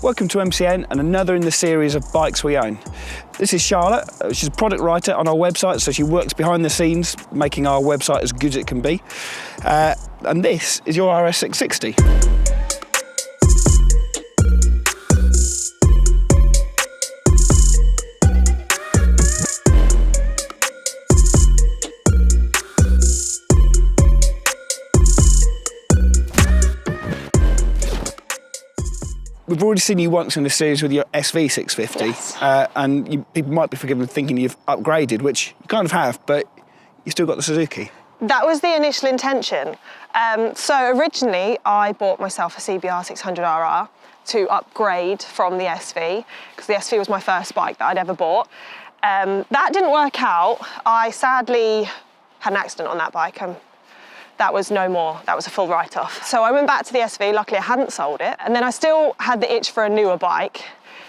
Welcome to MCN and another in the series of bikes we own. This is Charlotte. She's a product writer on our website, so she works behind the scenes, making our website as good as it can be. And this is your RS660. We've already seen you once in this series with your SV650, yes. And people might be forgiven thinking you've upgraded, which you kind of have, but you still got the Suzuki. That was the initial intention. So originally I bought myself a CBR 600RR to upgrade from the SV, because the SV was my first bike that I'd ever bought. That didn't work out. I sadly had an accident on that bike. That was no more, that was a full write-off. So I went back to the SV, luckily I hadn't sold it, and then I still had the itch for a newer bike.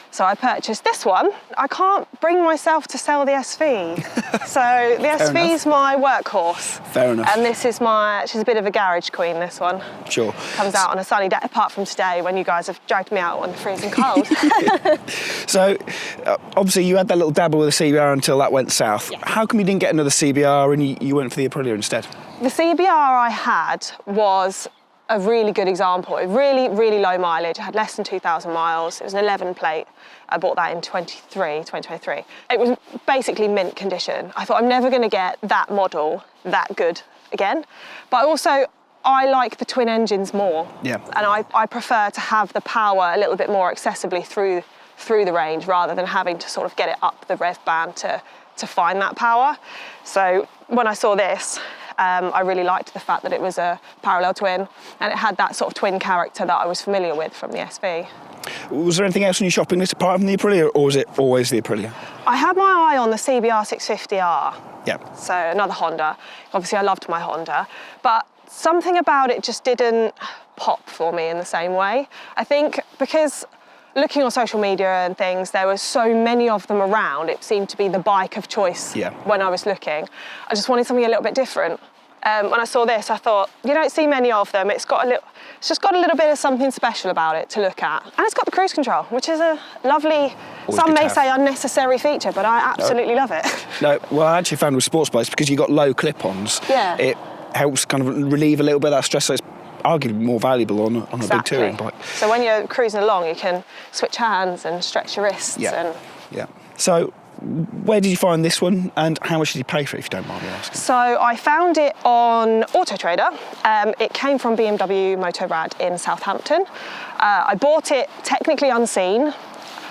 So I purchased this one. I can't bring myself to sell the SV. So the SV's my workhorse. Fair enough. And this is she's a bit of a garage queen, this one. Sure. Comes out on a sunny day, apart from today when you guys have dragged me out on the freezing cold. So, obviously you had that little dabble with the CBR until that went south. Yeah. How come you didn't get another CBR and you went for the Aprilla instead? The CBR I had was a really good example. It really, really low mileage. It had less than 2,000 miles. It was an 11 plate. I bought that in 2023. It was basically mint condition. I thought I'm never going to get that model that good again. But I like the twin engines more. Yeah. And I prefer to have the power a little bit more accessibly through the range rather than having to sort of get it up the rev band to find that power. So when I saw this, I really liked the fact that it was a parallel twin and it had that sort of twin character that I was familiar with from the SV. Was there anything else on your shopping list apart from the Aprilla, or was it always the Aprilla? I had my eye on the CBR 650R. Yeah. So another Honda. Obviously I loved my Honda, but something about it just didn't pop for me in the same way. I think because looking on social media and things, there were so many of them around. It seemed to be the bike of choice when I was looking. I just wanted something a little bit different. When I saw this, I thought, you don't see many of them. It's just got a little bit of something special about it to look at. And it's got the cruise control, which is a lovely, some may say unnecessary feature, but I absolutely love it. No, well, I actually found with sports bikes, because you've got low clip-ons, it helps kind of relieve a little bit of that stress, so it's arguably more valuable on a big touring bike. So when you're cruising along, you can switch hands and stretch your wrists. Yeah. So where did you find this one and how much did you pay for it, if you don't mind me asking? So I found it on Auto Trader. It came from BMW Motorrad in Southampton. I bought it technically unseen.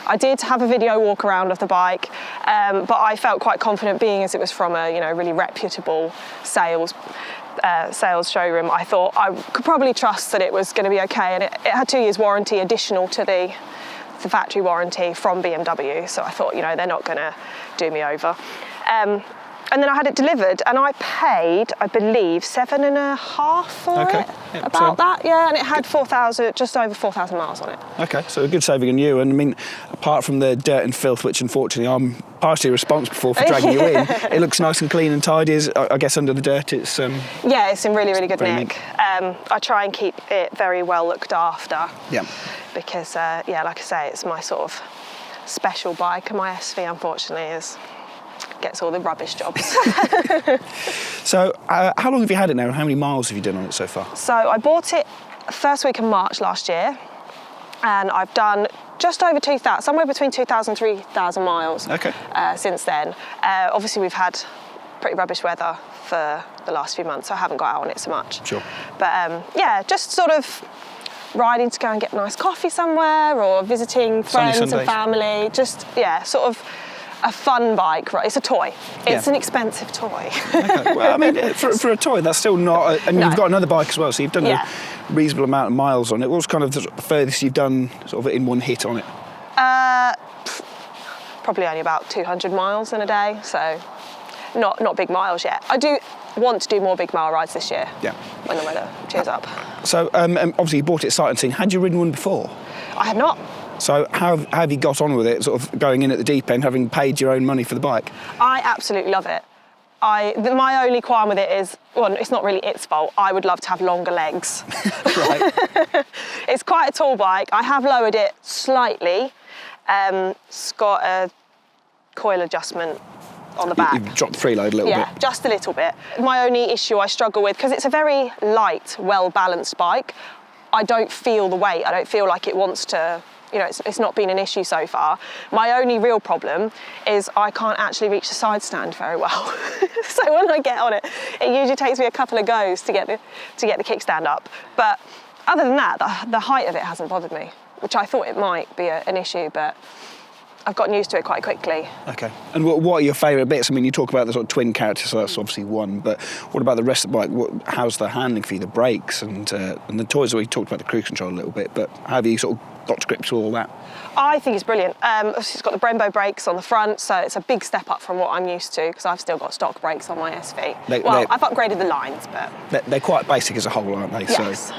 I did have a video walk around of the bike, but I felt quite confident, being as it was from a really reputable sales showroom. I thought I could probably trust that it was going to be okay, and it had 2 years warranty additional to the factory warranty from BMW, so I thought, they're not going to do me over. And then I had it delivered and I paid, I believe, 7.5 for it. Yeah, that, and it had just over 4,000 miles on it. Okay, so a good saving on you. And I mean, apart from the dirt and filth, which unfortunately I'm partially responsible for dragging you in, it looks nice and clean and tidy. I guess under the dirt it's... yeah, it's in really, really good nick. I try and keep it very well looked after. Yeah. Because, like I say, it's my sort of special bike, and my SV, unfortunately, gets all the rubbish jobs. So, how long have you had it now, and how many miles have you done on it so far? So, I bought it first week of March last year, and I've done just over 2,000, somewhere between 2,000 and 3,000 miles since then. Obviously, we've had pretty rubbish weather for the last few months, so I haven't got out on it so much. Sure. But, just sort of riding to go and get a nice coffee somewhere, or visiting friends and family. Just, sort of a fun bike, right? It's a toy. It's an expensive toy. Okay. Well, I mean, for a toy, that's still not... and you've got another bike as well, so you've done a reasonable amount of miles on it. What was kind of the furthest you've done sort of in one hit on it? Probably only about 200 miles in a day, so not big miles yet. I do want to do more big mile rides this year when the weather cheers up. So, obviously you bought it sight unseen. Had you ridden one before? I had not. So how have you got on with it, sort of going in at the deep end, having paid your own money for the bike? I absolutely love it. My only qualm with it is, well, it's not really its fault. I would love to have longer legs. Right. It's quite a tall bike. I have lowered it slightly. It's got a coil adjustment on the back. You've dropped the freeload a little bit. Yeah, just a little bit. My only issue I struggle with, because it's a very light, well-balanced bike, I don't feel the weight. I don't feel like it wants to, you know, it's not been an issue so far. My only real problem is I can't actually reach the side stand very well. So when I get on it, it usually takes me a couple of goes to get the kickstand up. But other than that, the height of it hasn't bothered me, which I thought it might be an issue, but I've gotten used to it quite quickly. Okay. And what are your favourite bits? I mean, you talk about the sort of twin character, so that's obviously one, but what about the rest of the bike? How's the handling for you, the brakes and the toys? We talked about the cruise control a little bit, but how have you sort of got to grips with all that? I think it's brilliant. It's got the Brembo brakes on the front, so it's a big step up from what I'm used to, because I've still got stock brakes on my SV. I've upgraded the lines, but... They're quite basic as a whole, aren't they? Yes.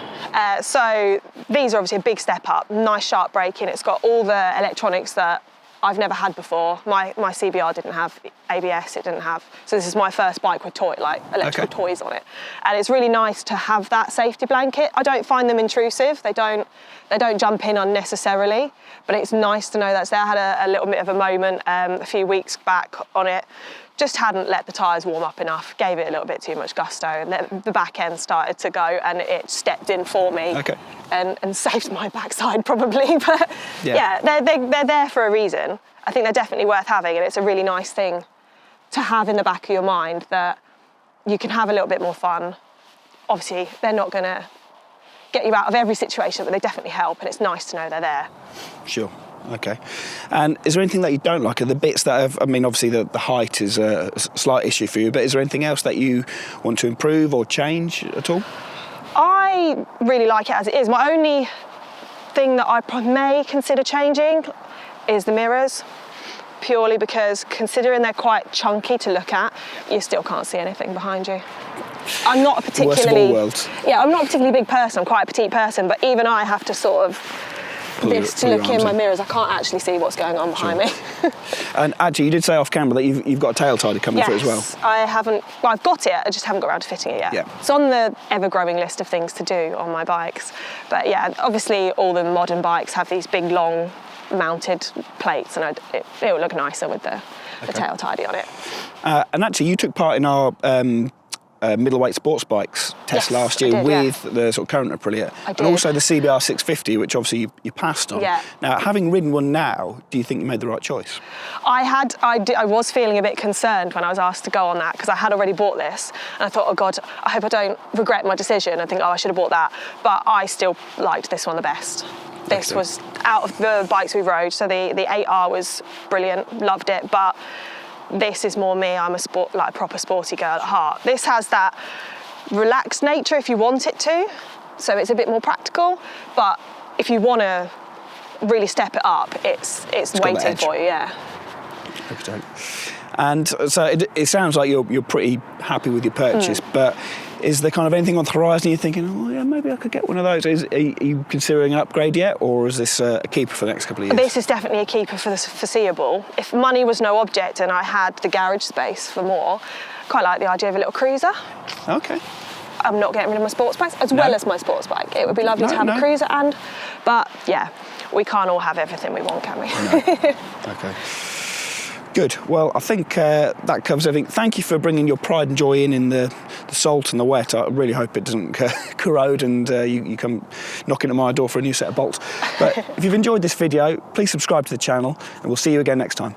So these are obviously a big step up, nice sharp braking. It's got all the electronics that I've never had before. My CBR didn't have ABS, it didn't have. So this is my first bike with electrical toys on it. And it's really nice to have that safety blanket. I don't find them intrusive. They don't jump in unnecessarily, but it's nice to know that's there. I had a little bit of a moment a few weeks back on it. Just hadn't let the tyres warm up enough, gave it a little bit too much gusto, and the back end started to go, and it stepped in for me and saved my backside probably. But yeah, they're there for a reason. I think they're definitely worth having, and it's a really nice thing to have in the back of your mind that you can have a little bit more fun. Obviously, they're not going to get you out of every situation, but they definitely help, and it's nice to know they're there. Sure. Okay. And is there anything that you don't like? Are the bits that have, I mean, obviously the height is a slight issue for you, but is there anything else that you want to improve or change at all? I really like it as it is. My only thing that I may consider changing is the mirrors, purely because considering they're quite chunky to look at, you still can't see anything behind you. I'm not a particularly... Worst of all worlds. Yeah, I'm not a particularly big person. I'm quite a petite person, but even I have to sort of to look in my mirrors. I can't actually see what's going on behind me. And actually, you did say off camera that you've got a tail tidy coming through as well. Yes, I haven't. Well, I've got it. I just haven't got around to fitting it yet. Yeah. It's on the ever-growing list of things to do on my bikes. But yeah, obviously all the modern bikes have these big, long mounted plates, and it will look nicer with the tail tidy on it. And actually, you took part in our middleweight sports bikes test last year with the sort of current Aprilla, and also the CBR 650, which obviously you passed on. Yeah. Now, having ridden one now, do you think you made the right choice? I was feeling a bit concerned when I was asked to go on that, because I had already bought this, and I thought, oh God, I hope I don't regret my decision and think, oh, I should have bought that. But I still liked this one the best. This was out of the bikes we rode, so the 8R was brilliant, loved it, but this is more me. I'm a proper sporty girl at heart. This has that relaxed nature if you want it to, so it's a bit more practical, but if you want to really step it up, it's waiting for you, yeah. Okay. And so it sounds like you're pretty happy with your purchase, but is there kind of anything on the horizon you're thinking, oh yeah, maybe I could get one of those? Are you considering an upgrade yet, or is this a keeper for the next couple of years? This is definitely a keeper for the foreseeable. If money was no object and I had the garage space for more, quite like the idea of a little cruiser. Okay. I'm not getting rid of my sports bikes, as well as my sports bike. It would be lovely to have a cruiser but yeah, we can't all have everything we want, can we? No. Okay. Good. Well, I think that covers everything. Thank you for bringing your pride and joy in the salt and the wet. I really hope it doesn't corrode and you come knocking at my door for a new set of bolts. But if you've enjoyed this video, please subscribe to the channel, and we'll see you again next time.